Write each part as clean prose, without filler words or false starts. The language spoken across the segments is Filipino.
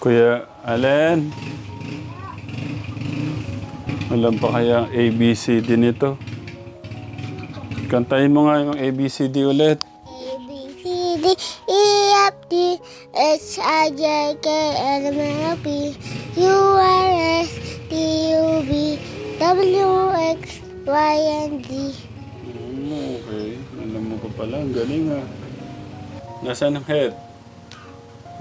Kuya Allen, alam pa kaya ang ABCD nito? Kantahin mo nga yung ABCD ulit. A, B, C, D, E, F, G, H, I, J, K, L, M, N, O, P, Q, R, S, T, U, V, W, X, Y, and Z. Okay. Alam mo ko pala. Ang galing ah. Nasaan ang head?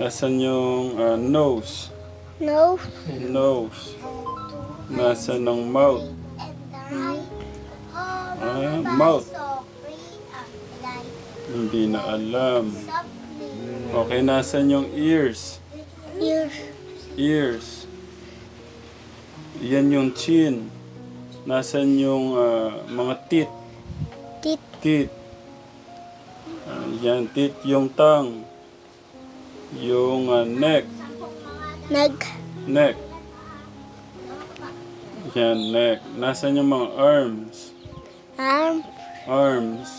Nasaan yung nose? No. Nose. Nasaan ang mouth? Mouth. Hindi na alam. Okay, nasaan yung ears? Ears. Ears. Yan yung chin. Nasaan yung mga teeth? Teeth. Teeth. Yan, teeth. Yung tongue. Yung neck. Neck. Neck. Yan, neck. Nasaan yung mga arms? Arm. Arms.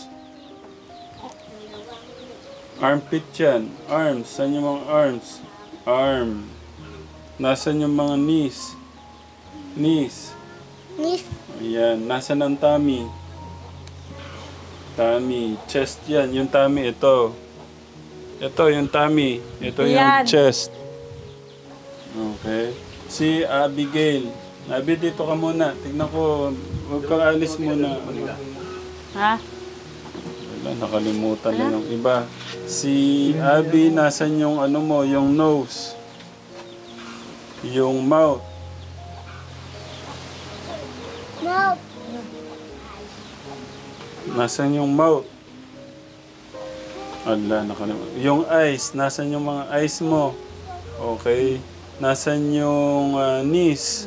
Armpit yan. Arms. Saan yung mga arms? Arm. Nasaan yung mga knees? Knees. Knees. Ayan. Nasaan ang tummy? Tummy. Chest yan. Yung tummy, ito. Ito yung tummy. Ito yung Yan. chest. Okay. Si Abigail. Abi, dito ka muna. Tignan ko. Huwag kang alis muna. Ha? Wala, nakalimutan na yung iba. Si Abby, nasan yung ano mo, yung nose? Yung mouth? Mouth. Nasan yung mouth? Ala, nakalimutan. Yung eyes, nasan yung mga eyes mo? Okay. Nasan yung knees?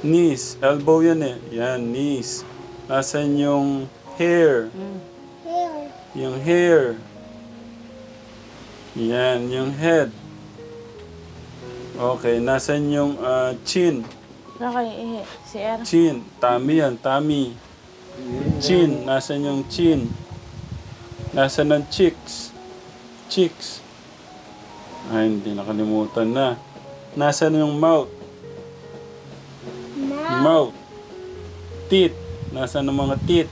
Knees. Elbow yan eh. Yan, knees. Nasan yung hair? Hair. Yung hair. Yan, yung head. Okay, nasan yung chin? Okay, si Er. Chin. Tummy yan, tummy. Chin. Nasan yung chin? Nasan ang cheeks? Cheeks. Ay, hindi nakalimutan na. Nasan yung mouth? Mouth. Teeth. Nasaan ang mga teeth?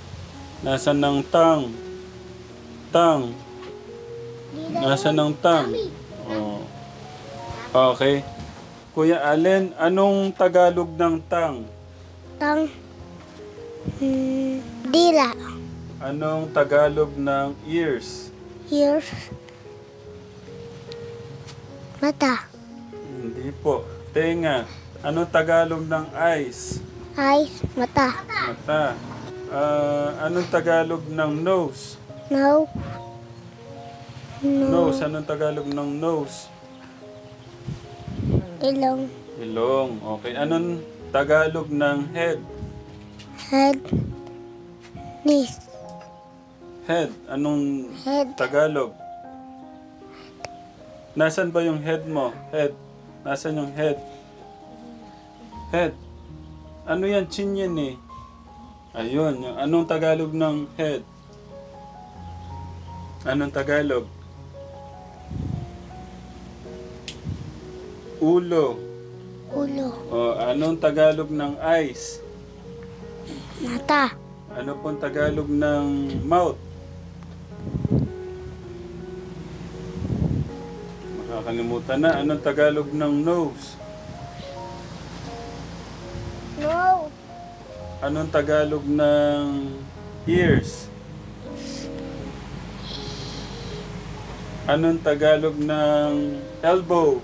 Nasaan ang tongue? Tongue. Nasaan ang tongue? Oh. Okay. Kuya Allen, anong Tagalog ng tongue? Tang. Dila. Anong Tagalog ng ears? Ears. Mata. Hindi po. Tenga. Anong Tagalog ng eyes? Eyes. Mata. Mata. Anong Tagalog ng nose? No. No. Nose. Anong Tagalog ng nose? Ilong. Ilong. Okay. Anong Tagalog ng head? Head. Knees. Head. Anong Head. Tagalog? Nasaan ba yung head mo? Head. Nasaan yung head? Head. Ano yan? Chin yan eh. Ayun. Yung, anong Tagalog ng head? Anong Tagalog? Ulo. Ulo. O, anong Tagalog ng eyes? Mata. Ano pong Tagalog ng mouth? Makakalimutan na. Anong Tagalog ng nose? No. Anong Tagalog ng ears? Anong Tagalog ng elbow?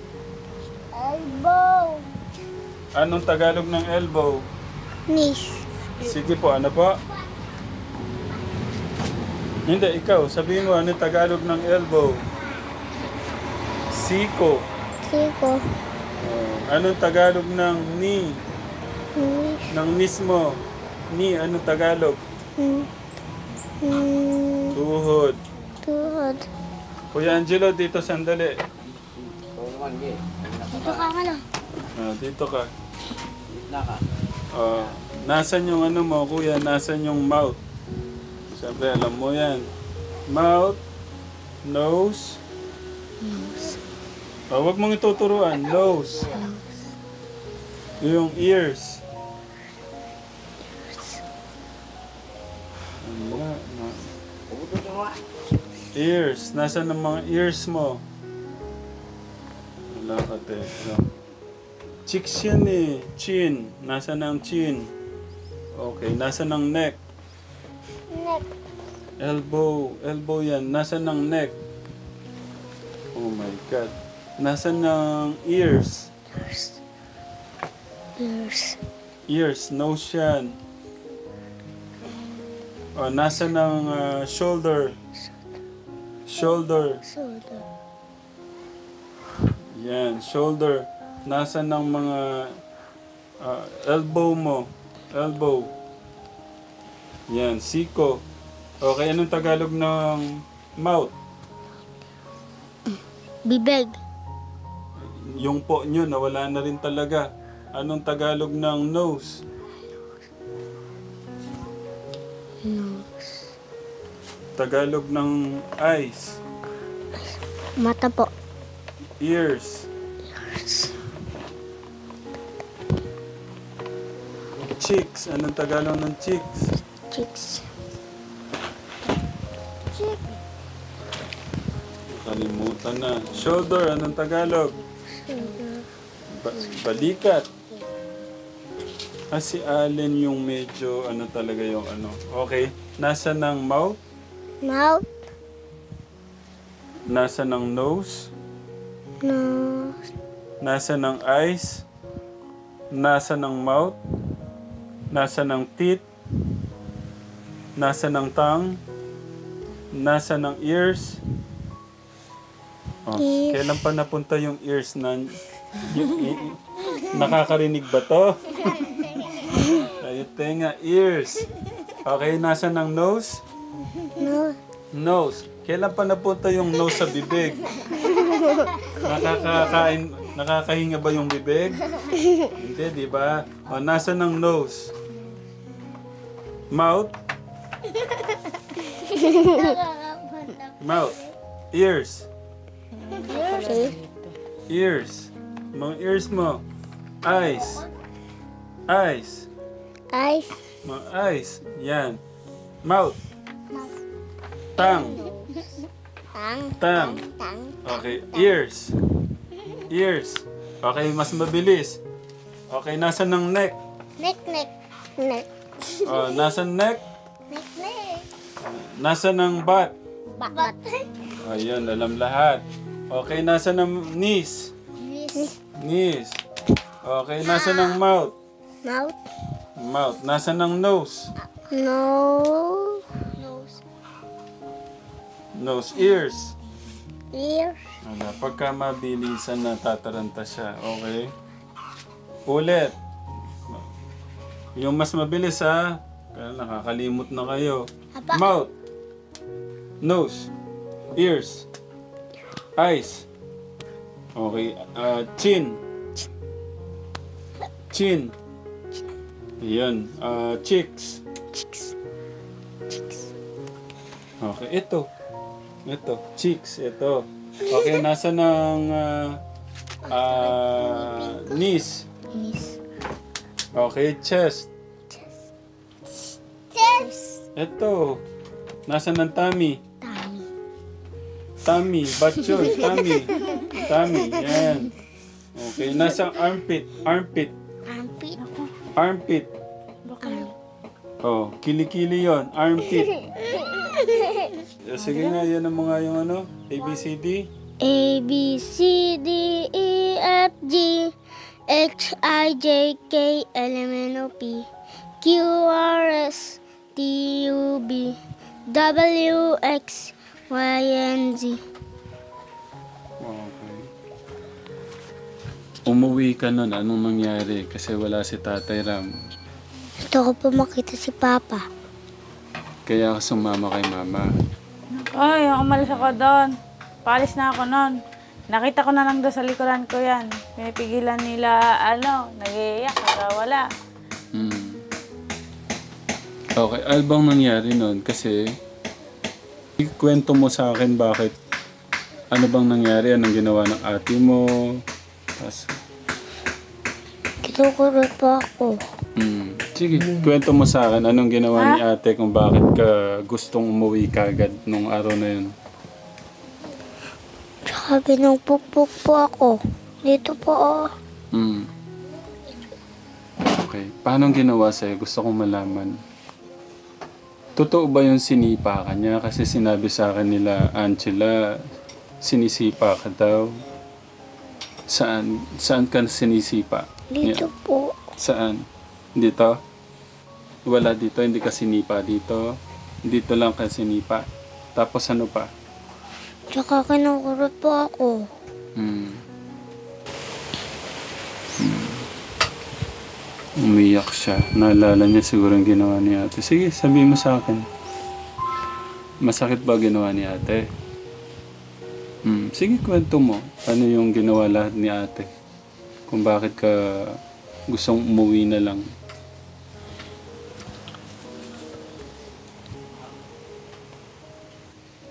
Elbow. Anong Tagalog ng elbow? Knees. Sige po, ano po? Hindi, ikaw. Sabihin mo, anong Tagalog ng elbow? Siko. Siko. Anong Tagalog ng knee? Knees. Ng knees mo? Knee, anong Tagalog? Tuhod. Tuhod. Kuya Angelo, dito sandali. Dito ka ka lang. Dito ka. Nasaan yung ano mo, kuya? Nasaan yung mouth? Siyempre, alam mo yan. Mouth, nose, Oh, wag mong ituturuan. Nose. Yung ears. Wala. Ears. Nasaan ang mga ears mo? Wala ka, teka. Cheeks yan eh. Chin. Nasaan ang chin? Okay. Nasaan ang neck? Neck. Elbow. Elbow yan. Nasaan ang neck? Oh my God. Nasaan ang ears? Ears. Ears. Nose yan. Oh, nasaan ang shoulder? Shoulder. Shoulder. Yan. Shoulder. Nasaan ang mga elbow mo? Elbow. Yan. Siko. Okay. Anong Tagalog ng mouth? Bibig. Yung po nyo, nawala na rin talaga. Anong Tagalog ng nose? Nose. Tagalog ng eyes. Mata po. Ears. Ears. Cheeks. Anong Tagalog ng cheeks? Cheeks. Cheek. Kalimutan na. Shoulder. Anong Tagalog? Shoulder. Balikat. Si Allen yung medyo ano talaga yung ano. Okay. Nasa ng mouth? Mouth. Nasa ng nose? Nose. Nasa ng eyes? Nasa ng mouth? Nasa ng teeth? Nasa ng tongue? Nasa ng ears? Oh, Ears. kailan pa napunta yung ears na... nakakarinig ba to? Ay, tenga, ears. Okay, nasa ng nose? Nose. Nose. Kailan pa napunta yung nose sa bibig? Nakakahinga ba yung bibig? Hindi, di ba? O, nasa ng nose? Mouth? Mouth. Ears. Ears. Mga ears mo. Eyes. Eyes. Eyes. Mga eyes. Yan. Mouth. Tongue. Tang. Tongue. Tang. Okay. Ears. Ears. Okay, mas mabilis. Okay, nasa ng neck? Neck. Neck. Neck. Oh, nasa neck? Neck. Neck. Nasa ng butt? Bat. Ayun, alam lahat. Okay, nasa ng knees? Knees. Knees. Okay, nasa ng mouth? Mouth. Mouth. Nasa ng nose? Nose. Nose. Nose. Ears. Ears. Wala, pagka mabilisan natataranta siya. Okay? Ulit. Yung mas mabilis ha. Kaya nakakalimot na kayo. Apa. Mouth. Nose. Ears. Eyes. Okay. Chin. Chin. Yan. Cheeks. Cheeks. Cheeks. Okay. Ito. Cheeks. Ito. Okay. Nasa ng knees. Knees. Okay. Chest. Chest. Ito. Nasa ng tummy. Tummy. Tummy. Batchoy. Tummy. Yan. Okay. Nasa armpit. Armpit. Armpit. Oh, kilikili yon. Armpit. Sige nga, yan ang mga yung ano. ABCD. A, B, C, D, E, F, G, H, I, J, K, L, M, N, O, P, Q, R, S, T, U, V, W, X, Y, and Z. Okay. Umuwi ka nun. Anong nangyari? Kasi wala si Tatay Ram. Gusto ko po makita si Papa. Kaya ka sumama kay Mama. Ay, umalis ako doon. Paalis na ako noon. Nakita ko na lang doon sa likuran ko yan. Pinipigilan nila, nag-iiyak, wala. Okay, ano bang nangyari nun? Kasi, ikwento mo sa akin bakit Ano bang nangyari? Anong ginawa ng ate mo? Tapos, Kinukurot po ako. sige, kwento mo sa akin. Anong ginawa ni ate kung bakit ka gustong umuwi kagad nung araw na yun? Tsaka pinagpupuk po ako. Dito po oh. Okay. Paano ginawa sa'yo? Gusto kong malaman. Totoo ba yung sinipa ka niya? Kasi sinabi sa akin nila, Angela, sinisipa ka daw. Saan? Saan ka sinisipa? Dito po. Saan? Dito? Wala dito, hindi ka sinipa dito. Dito lang ka sinipa. Tapos ano pa? Tsaka kinukurot po ako. Umiyak siya. Naalala niya siguro yung ginawa ni ate. Sige, sabihin mo sa akin. Masakit ba ginawa ni ate? Sige, kwento mo. Ano yung ginawa lahat ni ate? Kung bakit ka gustong umuwi na lang.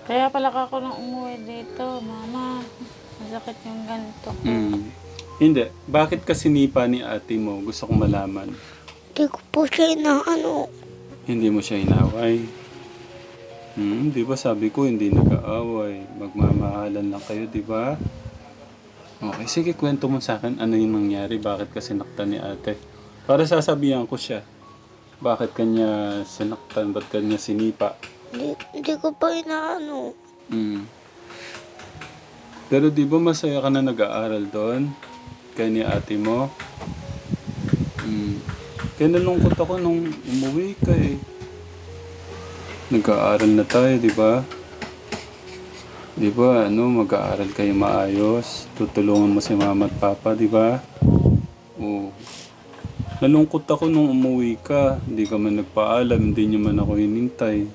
Kaya pala ako nang umuwi dito, mama. Masakit yung ganito. Hindi. Bakit ka sinipa ni ate mo? Gusto kong malaman. Hindi ko po siya inaano. Hindi mo siya inaway. Di ba sabi ko hindi nag-aaway. Magmamahalan lang kayo, di ba? Okay, sige, kwento mo sa akin ano yung nangyari. Bakit ka sinaktan ni ate? Para sasabihan ko siya. Bakit kanya sinaktan? Ba't kanya sinipa? Hindi ko pa inaano. Pero di ba masaya ka na nag-aaral doon? Kaya ni ate mo? Kaya nalungkot ako nung umuwi ka eh. Nag-aaral na tayo, di ba? Di ba, mag-aaral kayo maayos. Tutulungan mo si mama at papa, di ba? Oo. Nalungkot ako nung umuwi ka. Hindi ka man nagpaalam, hindi niyo man ako hinintay.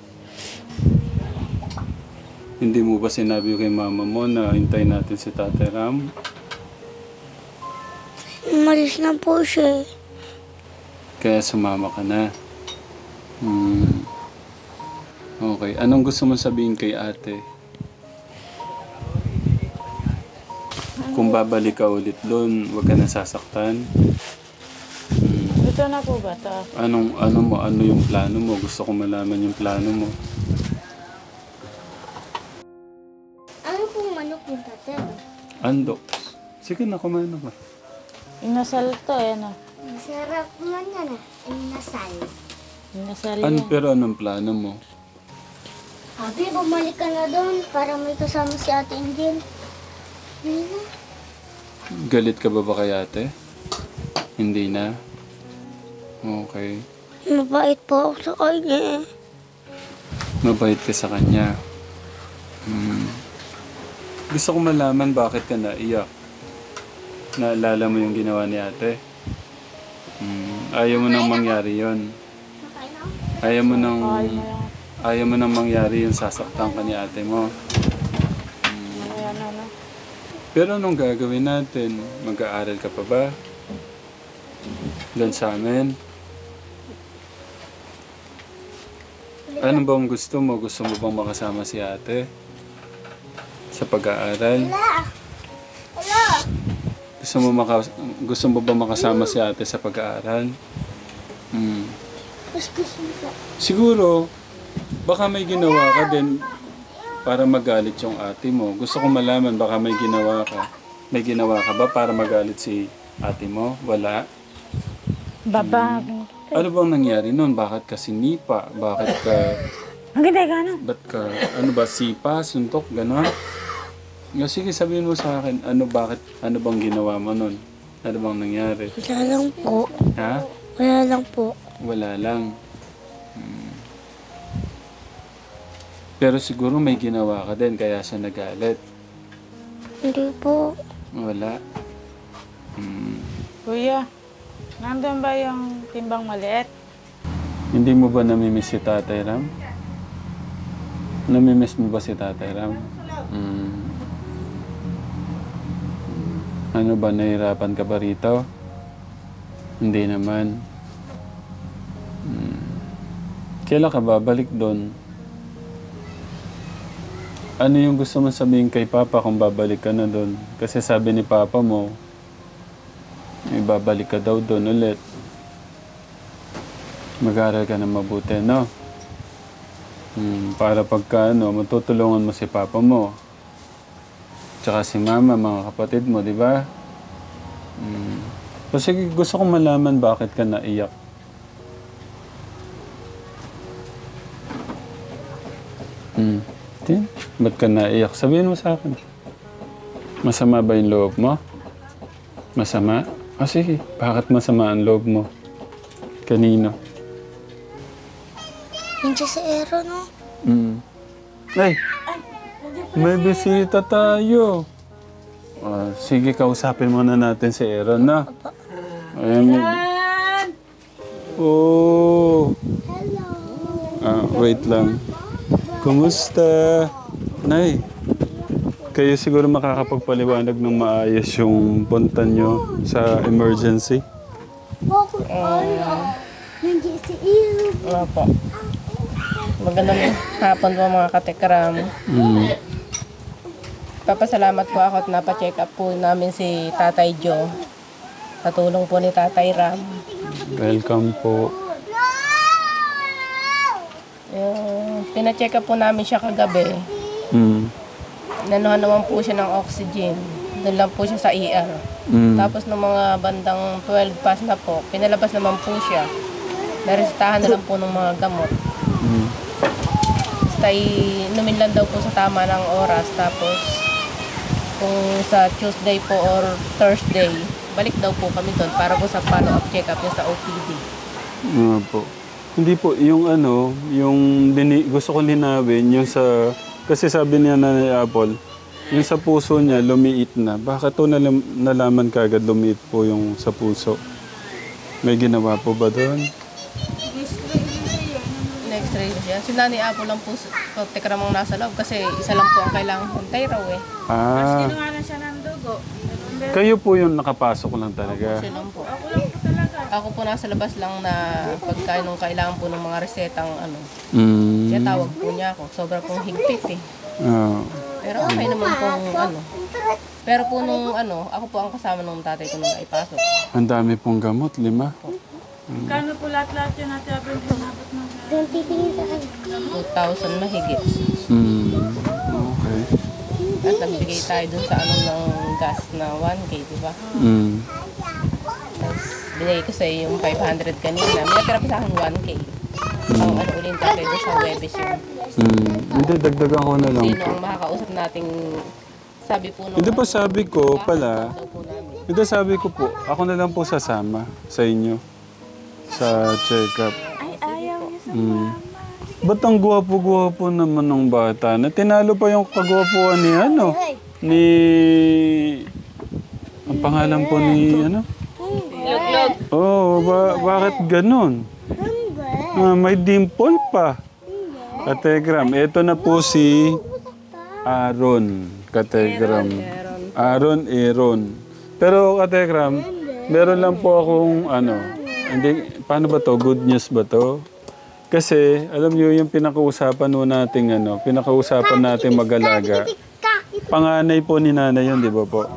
Hindi mo ba sinabi kay mama mo na hintayin natin si Tatay Ram? Umalis na po siya. Kaya sumama ka na. Okay. Anong gusto mo sabihin kay ate? Kung babalik ka ulit doon, huwag ka na sasaktan. Ito na po ba ito? Ano yung plano mo? Gusto ko malaman yung plano mo. Ano pong manok yung tatay? Ando. Sige na, kumano ka. Inasal to, ano? Masarap man yan Inasal. Inasal Ano, yan. pero anong plano mo? Abi, bumalik ka na doon para may kasama si Ate Angel. Hindi na. Galit ka ba kay ate? Hindi na? Okay. Mabait po ako sa kanya. Mabait ka sa kanya. Gusto ko malaman bakit ka naiyak. Naalala mo yung ginawa ni ate? Ayaw mo nang mangyari yon. Ayaw mo nang mangyari yung sasaktan ka ni ate mo. Pero anong gagawin natin? Mag-aaral ka pa ba? Doon sa amin? Ano bang gusto mo? Gusto mo bang makasama si ate? Sa pag-aaral? Gusto mo ba makasama si ate sa pag-aaral? Siguro, baka may ginawa ka din para magalit yung ate mo. Gusto ko malaman, baka may ginawa ka. May ginawa ka ba para magalit si ate mo? Wala? Baba. Ano bang nangyari nun? Bakit ka sinipa? Bakit ka... Ang ganda ka, ano? Ba't ka... Ano ba? Sipa? Suntok? Ganon? Sige, sabihin mo sa akin, ano bang ginawa mo nun? Ano bang nangyari? Wala lang po. Ha? Wala lang po. Wala lang. Pero siguro may ginawa ka din, kaya siya nagalit. Hindi po. Wala. Kuya, nandun ba yung timbang maliit? Hindi mo ba namimiss si Tatay Ram? Namimiss mo ba si Tatay Ram? Ano ba, nahirapan ka ba rito? Hindi naman. Kailan ka babalik doon? Ano yung gusto mo sabihin kay Papa kung babalik ka na doon? Kasi sabi ni Papa mo, may babalik ka daw doon ulit. Mag-aaral ka na mabuti, no? Para pagka matutulungan mo si Papa mo. Tsaka si Mama, mga kapatid mo, di ba? Kasi gusto kong malaman bakit ka naiyak. Ba't ka naiyak? Sabihin mo sa akin. Masama ba yung loob mo? Masama? O sige, bakit masama ang loob mo? Kanino? Nandiyan si Aaron, no? Ay! May bisita tayo. Sige, kausapin muna natin si Aaron, na. Ayan. Oh! Hello. Wait lang. Kumusta? Nay, kayo siguro makakapagpaliwanag ng maayos yung punta nyo sa emergency? Bakit ano? Nandiyan si Aaron. Opo. Magandang hapon po mga katekram. Papasalamat po ako at napacheck up po namin si Tatay Joe. Sa tulong po ni Tatay Ram. Welcome po. Pina-check up po namin siya kagabi. Nanuhan naman po siya ng oxygen. Doon lang po siya sa ER. Tapos ng mga bandang 12 past na po, pinalabas naman po siya. Naresetahan na lang po ng mga gamot. Basta inumin lang daw po sa tama ng oras. Tapos kung sa Tuesday po or Thursday, balik daw po kami doon para po sa follow-up check-up yung sa OPD. Po. Hindi po, yung yung gusto ko linawin, yung sa, kasi sabi niya na Apple, yung sa puso niya, lumiit na. Bakit to nalaman kagad lumiit po yung sa puso? May ginawa po ba doon? In-x-ray siya. Si Nanay Apple lang po, tekramang nasa loob kasi isa lang po ang kailangan hantay raw eh. Kinuha na siya ng dugo. Kayo po yung nakapasok lang talaga. Siya lang po. Ako lang po talaga. Ako po nasa labas lang na pagka nung kailangan po ng mga resetang kaya tawag po niya ako. Sobra pong higpit eh. Pero okay naman pong Pero po nung ako po ang kasama nung tatay ko nung naipasok. Ang dami pong gamot, 5. Kano po lahat-lahat yun natin abang hinabot ng Don't titingin sa akin. 2,000 mahigit. Okay. At nagbigay tayo dun sa ng gas na 1K, di ba? Tapos binigay ko sa yung 500 kanina. May natira pa sa akin 1K. Ang ulit tayo doon sa Webis yun. Hindi, dagdagan ko na lang Sino po. ang makakausap nating sabi po nung... Hindi pa sabi ko pala, daw po namin. hindi sabi ko po, ako na lang po sasama sa inyo sa check-up. Ay, ayaw niya sa mama. Ba't ang guwapo-guwapo naman ng bata? Na tinalo pa yung kagwapuan ni ni... Ang pangalan po ni Luglog. bakit ganun? May dimple pa. Kategram, ito na po si Aaron. Kategram. Aaron. Pero Kategram, meron lang po akong hindi, paano ba to? Good news ba to? Kasi, alam niyo yung pinakausapan natin pinakausapan natin mag-alaga. Panganay po ni nanay yun, di ba po?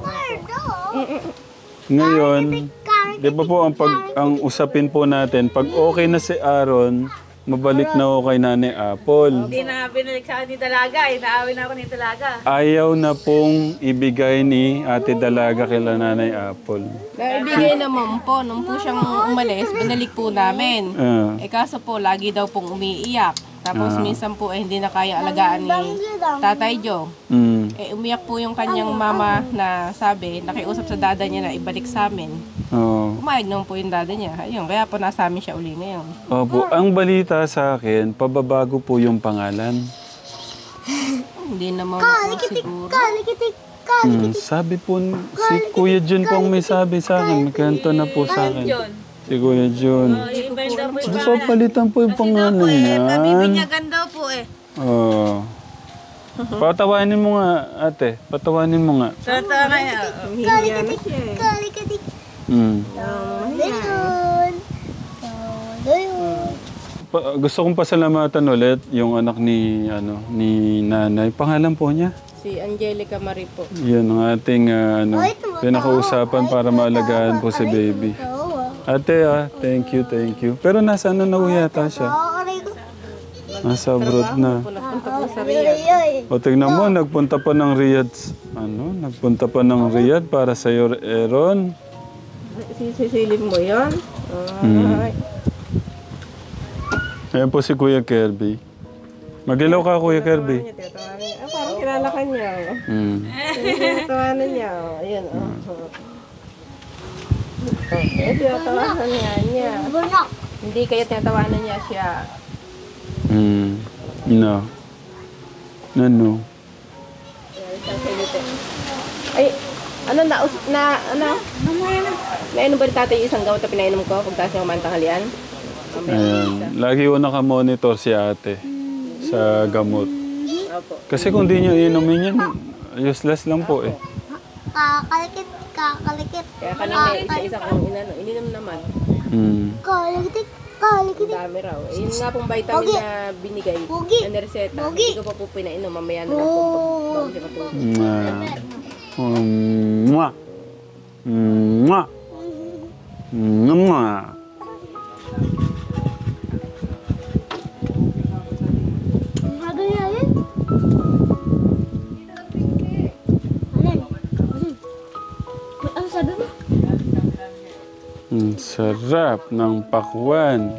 Ngayon, di ba po ang usapin po natin, pag okay na si Aaron, mabalik na ako kay Nanay Apple. Hindi na binalik sa akin ni Dalaga. Inaawin ako ni Dalaga. Ayaw na pong ibigay ni Ate Dalaga kay Nanay Apple. Naibigay naman po, nung po siyang umalis, binalik po namin. Kaso po, lagi daw pong umiiyak. Tapos minsan po hindi na kaya alagaan ni Tatay Joe. Umiyak po yung kanyang mama na sabi, nakiusap sa dada niya na ibalik sa amin. Umayag naman po yung dada niya. Ayun, kaya po nasa amin siya uli ngayon. Opo, ang balita sa akin, pababago po yung pangalan. Hindi naman po siguro. Sabi po, si Kuya Jun po ang may sabi sa akin. Magkanto na po sa akin. Si Kuya Jun. Iba daw po Gusto ko palitan po yung pangalan niyan. Nabibinyagan daw po eh. Patawanin mo nga, ate. Patawanin mo nga. Tata na yan. gusto kong pasalamatan ulit yung anak ni, ni nanay. Pangalan po niya? Si Angelica Marie po. Yun ang ating pinakausapan para maalagaan po si baby. Ate, thank you, thank you. Pero nasaan na yata siya? Nasa abroad na. Nagpunta po sa Riyadh. O tingnan mo, nagpunta pa ng Riyadh. Nagpunta pa ng Riyadh para sa iyo, Aaron. Sisilip mo yan? Ay. Ayan po si Kuya Kirby. Mag-ilaw ka, Kuya Kirby. Parang kilala ka niya. Tinatawanan niya. Ayan, tinatawanan niya. Hindi kaya tinatawanan niya siya. No. No. Ay, nainom ba ni tatay yung isang gamot na pinainom ko pagtaas niya kumantang halian? Ayan. Lagi ko nakamonitor si ate sa gamot. Kasi kung di niyo inumin yan, useless lang po eh. Kakalikit. Kaya kanina isa-isa kong ininom naman. Kakalikit. Ang dami raw. Yun nga pong vitamin na binigay na nireseta. Hindi ko pa po pinainom. Mamaya na lang po bago siya matulog. Mwah. Mwah. Mwah. Ano sabi mo? Sarap ng pakwan.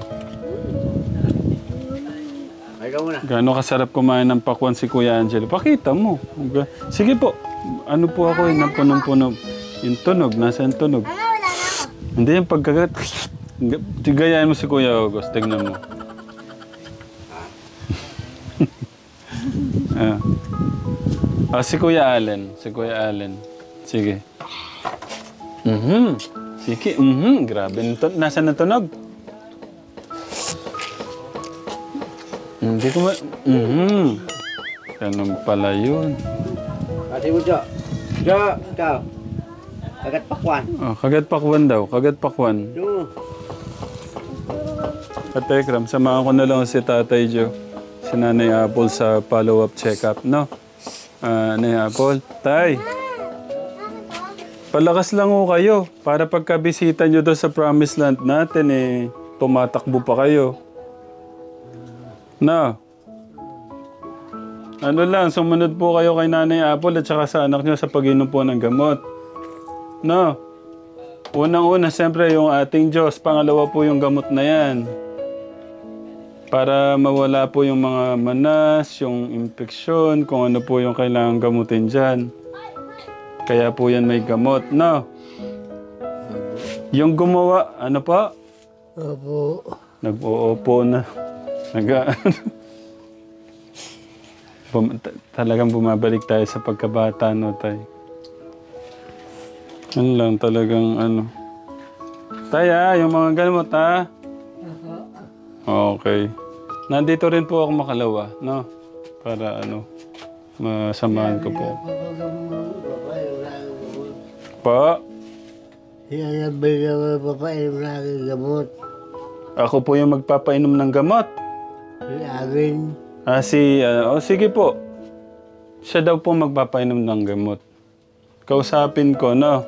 Gaano kasarap kumain ng pakwan si Kuya Angelo? Pakita mo. Sige po. Ano po ako yung napunong-punog. Yung tunog. Nasaan tunog? Wala na ako. Hindi yung pagkagat. Tigayain mo si Kuya August. Tignan mo. Si Kuya Allen. Sige. Sige. Grabe. Nasaan na tunog? Hindi ko Ganun pala yun. Ate mo, Jo. Jo, ikaw. Kagat pakwan. Kagat pakwan daw. Kagat pakwan. Jo. Ate Kram, samahan ko na lang si Tatay Joe. Si Nanay Apple sa follow-up check-up, no? Nanay Apple. Tay. Palakas lang ho kayo. Para pagkabisita nyo doon sa Promised Land natin, tumatakbo pa kayo. No? Ano lang, sumunod po kayo kay Nanay Apple at saka sa anak nyo sa pag-inom po ng gamot. No? Unang-una, siyempre yung ating Diyos. Pangalawa po yung gamot na yan. Para mawala po yung mga manas, yung infeksyon, kung ano po yung kailangan gamutin dyan. Kaya po yan may gamot. No? Yung gumawa, ano pa? Opo. Nag-oopo na. Talagang bumabalik tayo sa pagkabata, no, tay? Ano lang, talagang ano. Tay, yung mga gamot, ha? Okay. Nandito rin po ako makalawa, no? Para ano, masamahan ko po. Pa? Sinasabi naman papainom na aking gamot. Ako po yung magpapainom ng gamot. Agin. Sige po. Siya daw po magpapainom ng gamot. Kausapin ko, no?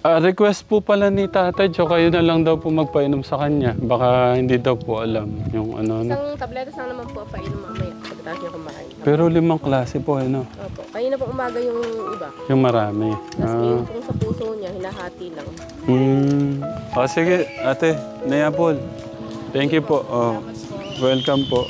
Request po pala ni Tatay Jo, kayo na lang daw po magpainom sa kanya. Baka hindi daw po alam yung ano. Isang tabletas lang naman po painom mamaya pagkatapos niya kumain. Pero 5 klase po, no? Opo. Kanina po umaga yung iba. Yung marami. Tapos yung kung sa puso niya, hinahati lang. Sige, ate, Nayapol. Thank you po. Welcome po.